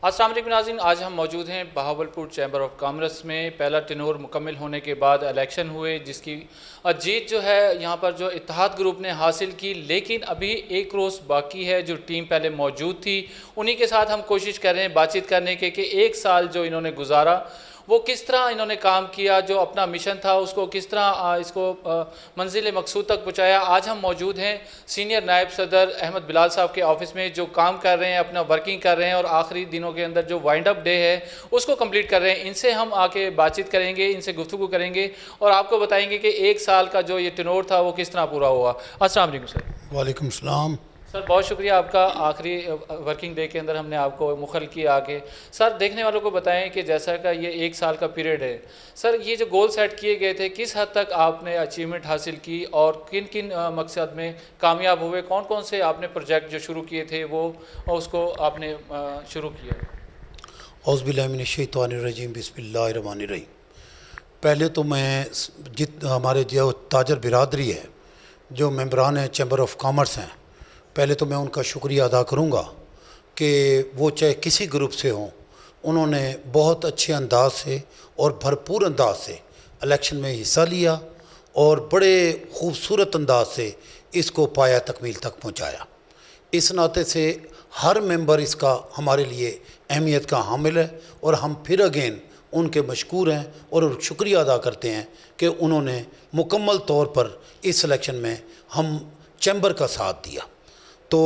अस्सलाम वालेकुम नाज़रीन, आज हम मौजूद हैं बहावलपुर चैम्बर ऑफ कॉमर्स में। पहला टेन्योर मुकम्मल होने के बाद इलेक्शन हुए, जिसकी जीत जो है यहाँ पर जो इत्तेहाद ग्रुप ने हासिल की, लेकिन अभी एक रोज़ बाकी है। जो टीम पहले मौजूद थी उन्हीं के साथ हम कोशिश कर रहे हैं बातचीत करने के कि एक साल जो इन्होंने गुजारा वो किस तरह इन्होंने काम किया, जो अपना मिशन था उसको किस तरह इसको मंजिल मकसूद तक पहुँचाया। आज हम मौजूद हैं सीनियर नायब सदर अहमद बिलाल साहब के ऑफ़िस में, जो काम कर रहे हैं, अपना वर्किंग कर रहे हैं और आखिरी दिनों के अंदर जो वाइंड अप डे है उसको कंप्लीट कर रहे हैं। इनसे हम आके बातचीत करेंगे, इनसे गुफ्तगू करेंगे और आपको बताएंगे कि एक साल का जो ये टेन्योर था वो किस तरह पूरा हुआ। अस्सलाम वालेकुम सर। वालेकुम सलाम। सर बहुत शुक्रिया आपका, आखिरी वर्किंग डे के अंदर हमने आपको मुखल किया आके। सर देखने वालों को बताएं कि जैसा का ये एक साल का पीरियड है, सर ये जो गोल सेट किए गए थे किस हद तक आपने अचीवमेंट हासिल की और किन किन मकसद में कामयाब हुए, कौन कौन से आपने प्रोजेक्ट जो शुरू किए थे वो उसको आपने शुरू किया। औज़ुबिल्लाहिमिनश्शैतानिर्रजीम बिस्मिल्लाहिर्रहमानिर्रहीम। पहले तो मैं हमारे जो ताजर बिरादरी है, जो मेंबरान हैं चैम्बर ऑफ कॉमर्स हैं, पहले तो मैं उनका शुक्रिया अदा करूँगा कि वो चाहे किसी ग्रुप से हों, उन्होंने बहुत अच्छे अंदाज से और भरपूर अंदाज से इलेक्शन में हिस्सा लिया और बड़े ख़ूबसूरत अंदाज से इसको पाया तकमील तक पहुँचाया। इस नाते से हर मेंबर इसका हमारे लिए अहमियत का हामिल है और हम फिर अगेन उनके मशकूर हैं और शुक्रिया अदा करते हैं कि उन्होंने मुकम्मल तौर पर इस इलेक्शन में हम चैम्बर का साथ दिया। तो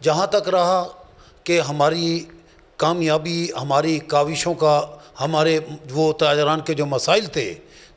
जहाँ तक रहा कि हमारी कामयाबी, हमारी काविशों का, हमारे वो ताजरान के जो मसाइल थे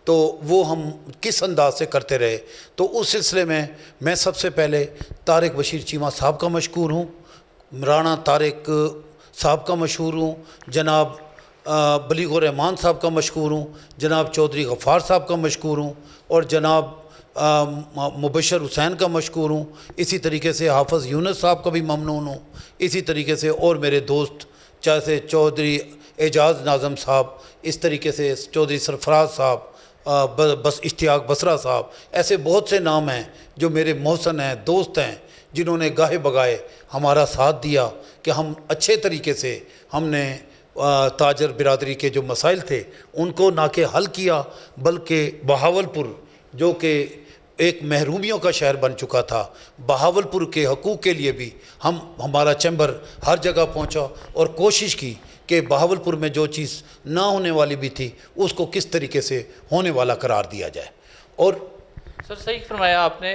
तो वो हम किस अंदाज से करते रहे, तो उस सिलसिले में मैं सबसे पहले तारिक बशीर चीमा साहब का मशकूर हूँ, राना तारिक साहब का मशहूर हूँ, जनाब बलीगुर रहमान साहब का मशकूर हूँ, जनाब चौधरी गफ़ार साहब का मशकूर हूँ और जनाब मुबशर हुसैन का मशकूर हूँ। इसी तरीके से हाफ़िज़ यूनुस साहब का भी ममनून हूँ। इसी तरीके से और मेरे दोस्त जैसे चौधरी एजाज़ नाज़म साहब, इस तरीके से चौधरी सरफराज साहब, बस इश्तियाक बसरा साहब, ऐसे बहुत से नाम हैं जो मेरे मोहसन हैं, दोस्त हैं, जिन्होंने गाहे बगाए हमारा साथ दिया कि हम अच्छे तरीके से हमने ताजर बिरादरी के जो मसाइल थे उनको ना कि हल किया, बल्कि बहावलपुर जो कि एक महरूमियों का शहर बन चुका था, बहावलपुर के हकूक़ के लिए भी हमारा चैम्बर हर जगह पहुंचा और कोशिश की कि बहावलपुर में जो चीज़ ना होने वाली भी थी उसको किस तरीके से होने वाला करार दिया जाए। और सर सही फरमाया आपने।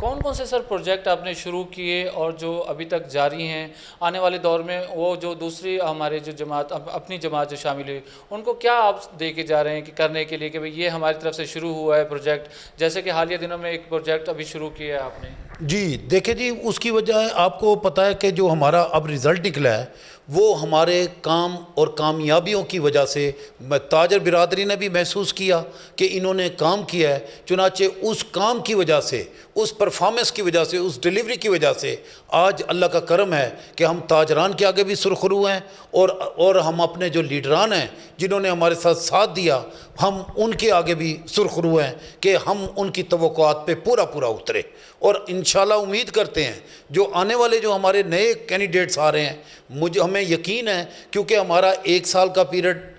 कौन कौन से सर प्रोजेक्ट आपने शुरू किए और जो अभी तक जारी हैं, आने वाले दौर में वो जो दूसरी हमारे जो जमात अपनी जमात जो शामिल हुई उनको क्या आप दे के जा रहे हैं कि करने के लिए कि भाई ये हमारी तरफ से शुरू हुआ है प्रोजेक्ट, जैसे कि हालिया दिनों में एक प्रोजेक्ट अभी शुरू किया है आपने। जी देखिए जी, उसकी वजह आपको पता है कि जो हमारा अब रिज़ल्ट निकला है वो हमारे काम और कामयाबियों की वजह से ताजर बिरादरी ने भी महसूस किया कि इन्होंने काम किया है, चुनाचे उस काम की वजह से, उस परफॉर्मेंस की वजह से, उस डिलीवरी की वजह से आज अल्लाह का करम है कि हम ताजरान के आगे भी सुरखरू हैं और हम अपने जो लीडरान हैं जिन्होंने हमारे साथ साथ दिया, हम उनके आगे भी सुरखरू हैं कि हम उनकी तवक्कुआत पे पूरा पूरा उतरे। और इंशाल्लाह उम्मीद करते हैं जो आने वाले जो हमारे नए कैंडिडेट्स आ रहे हैं, हमें यकीन है क्योंकि हमारा एक साल का पीरियड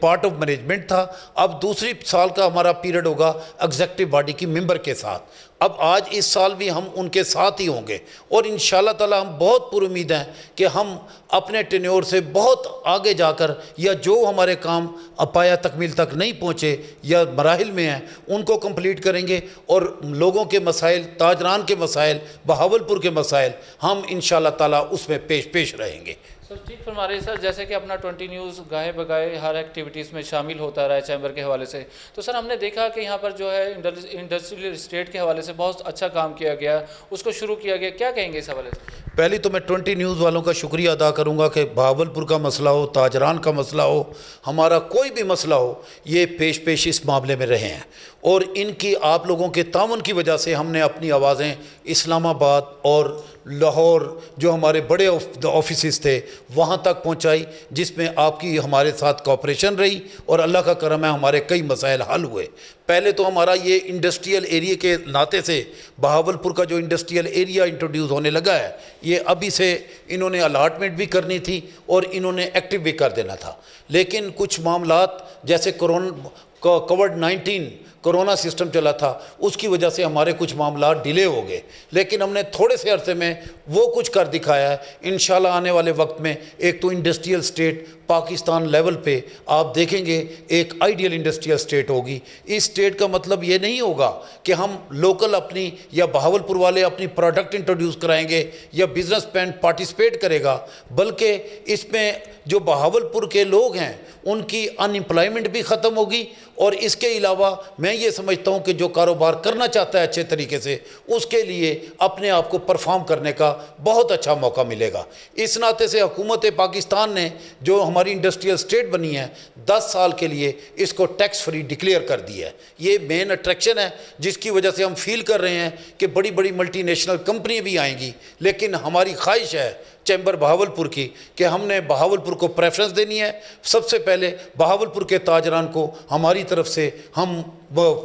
पार्ट ऑफ मैनेजमेंट था, अब दूसरी साल का हमारा पीरियड होगा एग्जीक्यूटिव बॉडी की मेंबर के साथ। अब आज इस साल भी हम उनके साथ ही होंगे और इंशाल्लाह ताला हम बहुत पुरुमीद हैं कि हम अपने टेन्योर से बहुत आगे जाकर या जो हमारे काम पाया तकमील तक नहीं पहुँचे या मराहिल में हैं उनको कंप्लीट करेंगे और लोगों के मसाइल, ताजरान के मसाइल, बहावलपुर के मसाइल, हम इंशाल्लाह ताला उसमें पेश रहेंगे। सर ठीक फरमा रहे सर, जैसे कि अपना 20 न्यूज़ गाहे बगाए हर एक्टिविटीज़ में शामिल होता रहा है चैम्बर के हवाले से, तो सर हमने देखा कि यहाँ पर जो है इंडस्ट्रियल स्टेट के हवाले से बहुत अच्छा काम किया गया, उसको शुरू किया गया, क्या कहेंगे इस हवाले से? पहले तो मैं 20 न्यूज़ वालों का शुक्रिया अदा करूँगा कि बहावलपुर का मसला हो, ताजरान का मसला हो, हमारा कोई भी मसला हो, ये पेश इस मामले में रहे हैं और इनकी आप लोगों के ताउन की वजह से हमने अपनी आवाज़ें इस्लामाबाद और लाहौर जो हमारे बड़े ऑफिसेस थे वहाँ तक पहुँचाई, जिसमें आपकी हमारे साथ कोऑपरेशन रही और अल्लाह का करम है हमारे कई मसाइल हल हुए। पहले तो हमारा ये इंडस्ट्रियल एरिया के नाते से बहावलपुर का जो इंडस्ट्रियल एरिया इंट्रोड्यूस होने लगा है, ये अभी से इन्होंने अलॉटमेंट भी करनी थी और इन्होंने एक्टिव भी कर देना था। लेकिन कुछ मामलात जैसे कोविड-19 कोरोना सिस्टम चला था, उसकी वजह से हमारे कुछ मामला डिले हो गए, लेकिन हमने थोड़े से अरसे में वो कुछ कर दिखाया है। इंशाल्लाह आने वाले वक्त में एक तो इंडस्ट्रियल स्टेट पाकिस्तान लेवल पे आप देखेंगे एक आइडियल इंडस्ट्रियल स्टेट होगी। इस स्टेट का मतलब ये नहीं होगा कि हम लोकल अपनी या बहावलपुर वाले अपनी प्रोडक्ट इंट्रोड्यूस कराएंगे या बिजनेसमैन पार्टिसिपेट करेगा, बल्कि इसमें जो बहावलपुर के लोग हैं उनकी अनएम्प्लॉयमेंट भी ख़त्म होगी। और इसके अलावा मैं ये समझता हूँ कि जो कारोबार करना चाहता है अच्छे तरीके से, उसके लिए अपने आप को परफॉर्म करने का बहुत अच्छा मौका मिलेगा। इस नाते से हुकूमत पाकिस्तान ने जो हमारी इंडस्ट्रियल स्टेट बनी है 10 साल के लिए इसको टैक्स फ्री डिक्लेयर कर दिया है। ये मेन अट्रैक्शन है जिसकी वजह से हम फील कर रहे हैं कि बड़ी बड़ी मल्टीनेशनल कंपनी भी आएंगी। लेकिन हमारी ख्वाहिश है चैम्बर बहावलपुर की कि हमने बहावलपुर को प्रेफरेंस देनी है। सबसे पहले बहावलपुर के ताजरान को हमारी तरफ से हम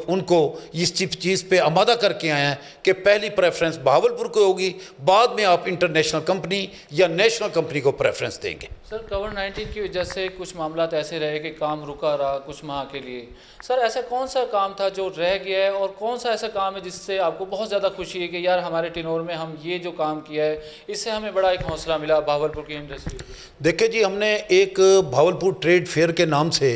उनको इस चीज़ पे आमादा करके आए हैं कि पहली प्रेफरेंस बहावलपुर को होगी, बाद में आप इंटरनेशनल कंपनी या नेशनल कंपनी को प्रेफरेंस देंगे। सर कोविड-19 की वजह से कुछ मामलात ऐसे रहे कि काम रुका रहा कुछ माह के लिए। सर ऐसा कौन सा काम था जो रह गया है और कौन सा ऐसा काम है जिससे आपको बहुत ज़्यादा खुशी है कि यार हमारे टिनोर में हम ये जो काम किया है इससे हमें बड़ा एक हौसला मिला बहावलपुर की इंडस्ट्री को? देखिए जी, हमने एक बहावलपुर ट्रेड फेयर के नाम से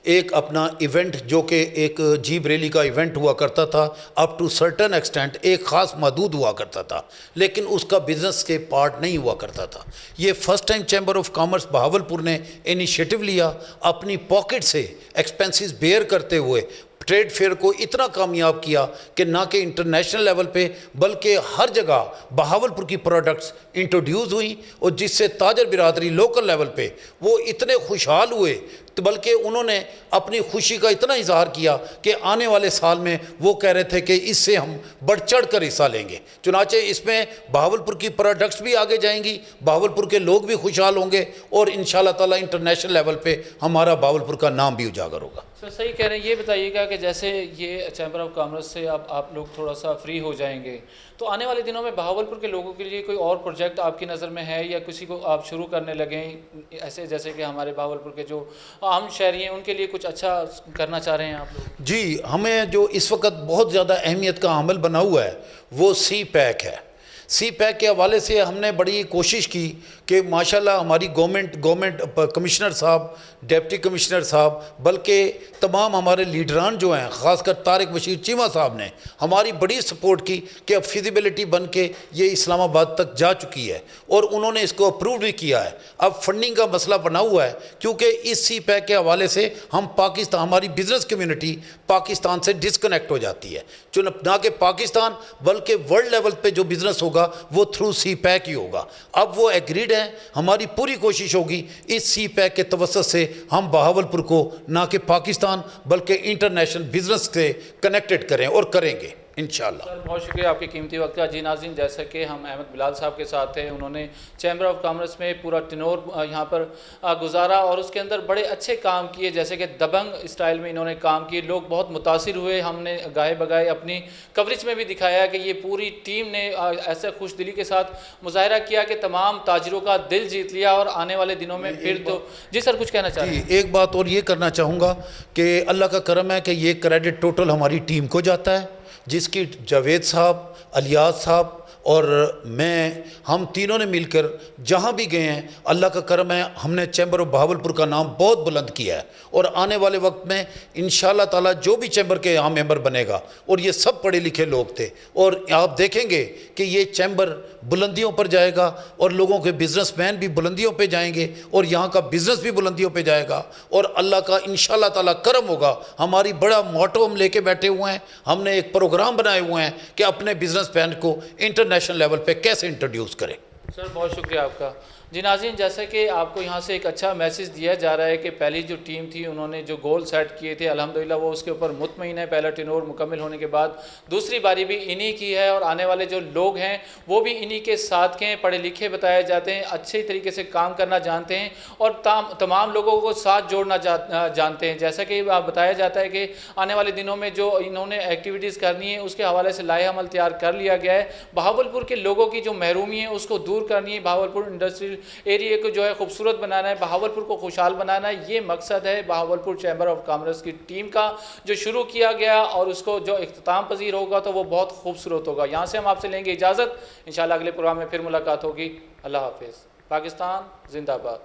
एक अपना इवेंट जो कि एक जीप रैली का इवेंट हुआ करता था, अप टू सर्टन एक्सटेंट एक ख़ास मदूद हुआ करता था, लेकिन उसका बिज़नेस के पार्ट नहीं हुआ करता था। ये first time chamber of commerce Bahawalpur ने इनिशिएटिव लिया, अपनी पॉकेट से एक्सपेंसेस बेयर करते हुए ट्रेड फेयर को इतना कामयाब किया कि ना कि इंटरनेशनल लेवल पे बल्कि हर जगह बहावलपुर की प्रोडक्ट्स इंट्रोड्यूस हुई और जिससे ताजर बिरादरी लोकल लेवल पे वो इतने खुशहाल हुए, तो बल्कि उन्होंने अपनी खुशी का इतना इजहार किया कि आने वाले साल में वो कह रहे थे कि इससे हम बढ़ चढ़ कर हिस्सा लेंगे। चुनाचे इसमें बहावलपुर की प्रोडक्ट्स भी आगे जाएंगी, बहावलपुर के लोग भी खुशहाल होंगे और इंशाल्लाह ताला इंटरनेशनल लेवल पे हमारा बहावलपुर का नाम भी उजागर होगा। सर सही कह रहे हैं। ये बताइएगा कि जैसे ये चैम्बर ऑफ कॉमर्स से अब आप लोग थोड़ा सा फ्री हो जाएंगे, तो आने वाले दिनों में बहावलपुर के लोगों के लिए कोई और प्रोजेक्ट आपकी नज़र में है या किसी को आप शुरू करने लगें ऐसे, जैसे कि हमारे बहावलपुर के जो आम शहरी हैं उनके लिए कुछ अच्छा करना चाह रहे हैं आप लोग? जी, हमें जो इस वक्त बहुत ज़्यादा अहमियत का अमल बना हुआ है वो सी पैक है। सी पैक के हवाले से हमने बड़ी कोशिश की कि माशाल्लाह हमारी गवर्नमेंट कमिश्नर साहब, डिप्टी कमिश्नर साहब, बल्कि तमाम हमारे लीडरान जो हैं, ख़ासकर तारिक बशीर चीमा साहब ने हमारी बड़ी सपोर्ट की कि अब फिजिबिलिटी बन के ये इस्लामाबाद तक जा चुकी है और उन्होंने इसको अप्रूव भी किया है। अब फंडिंग का मसला बना हुआ है क्योंकि इस सी पैक के हवाले से हम पाकिस्तान, हमारी बिज़नेस कम्यूनिटी पाकिस्तान से डिसकनेक्ट हो जाती है। ना कि पाकिस्तान बल्कि वर्ल्ड लेवल पे जो बिज़नेस होगा वो थ्रू सी पैक ही होगा। अब वो एग्रीड है, हमारी पूरी कोशिश होगी इस सी पैक के तवस्सुत से हम बहावलपुर को ना कि पाकिस्तान बल्कि इंटरनेशनल बिजनेस से कनेक्टेड करें और करेंगे इंशाल्लाह। सर बहुत शुक्रिया आपके कीमती वक्त का। जी नाज़रीन, जैसा कि हम अहमद बिलाल साहब के साथ थे, उन्होंने चैम्बर ऑफ कॉमर्स में पूरा टिनोर यहाँ पर गुजारा और उसके अंदर बड़े अच्छे काम किए, जैसे कि दबंग स्टाइल में इन्होंने काम किए। लोग बहुत मुतासिर हुए, हमने गाहे बगाए अपनी कवरेज में भी दिखाया कि ये पूरी टीम ने ऐसे खुश दिली के साथ मुजाहरा किया कि तमाम ताजरों का दिल जीत लिया और आने वाले दिनों में फिर तो। जी सर, कुछ कहना चाहते हैं? एक बात और ये करना चाहूँगा कि अल्लाह का करम है कि ये क्रेडिट टोटल हमारी टीम को जाता है, जिसकी जावेद साहब, अलियास साहब और मैं, हम तीनों ने मिलकर जहाँ भी गए हैं अल्लाह का करम है हमने चैम्बर ऑफ बहावलपुर का नाम बहुत बुलंद किया है। और आने वाले वक्त में इंशाल्लाह ताला जो भी चैम्बर के यहाँ मेंबर बनेगा, और ये सब पढ़े लिखे लोग थे, और आप देखेंगे कि ये चैम्बर बुलंदियों पर जाएगा और लोगों के बिजनेसमैन भी बुलंदियों पे जाएंगे और यहाँ का बिज़नेस भी बुलंदियों पे जाएगा। और अल्लाह का इंशाल्लाह ताला करम होगा। हमारी बड़ा मोटो हम लेके बैठे हुए हैं, हमने एक प्रोग्राम बनाए हुए हैं कि अपने बिजनेसमैन को इंटरनेशनल लेवल पे कैसे इंट्रोड्यूस करें। सर बहुत शुक्रिया आपका। जी नाज़रीन, जैसे कि आपको यहाँ से एक अच्छा मैसेज दिया जा रहा है कि पहली जो टीम थी उन्होंने जो गोल सेट किए थे अल्हम्दुलिल्लाह वो उसके ऊपर मुतमईन है। पहला टेनोर मुकम्मल होने के बाद दूसरी बारी भी इन्हीं की है और आने वाले जो लोग हैं वो भी इन्हीं के साथ के हैं, पढ़े लिखे बताए जाते हैं, अच्छे तरीके से काम करना जानते हैं और तमाम लोगों को साथ जोड़ना जानते हैं। जैसा कि बताया जाता है कि आने वाले दिनों में जो इन्होंने एक्टिविटीज़ करनी है उसके हवाले से लाए अमल तैयार कर लिया गया है। बहावलपुर के लोगों की जो महरूमी है उसको दूर करनी है, बहावलपुर इंडस्ट्रियल एरिया को जो है खूबसूरत बनाना है, बहावलपुर को खुशहाल बनाना है, ये मकसद है बहावलपुर चैम्बर ऑफ कॉमर्स की टीम का जो शुरू किया गया और उसको जो इख्तिताम पजीर होगा तो वो बहुत खूबसूरत होगा। यहाँ से हम आपसे लेंगे इजाज़त, इंशाल्लाह अगले प्रोग्राम में फिर मुलाकात होगी। अल्लाह हाफिज़। पाकिस्तान जिंदाबाद।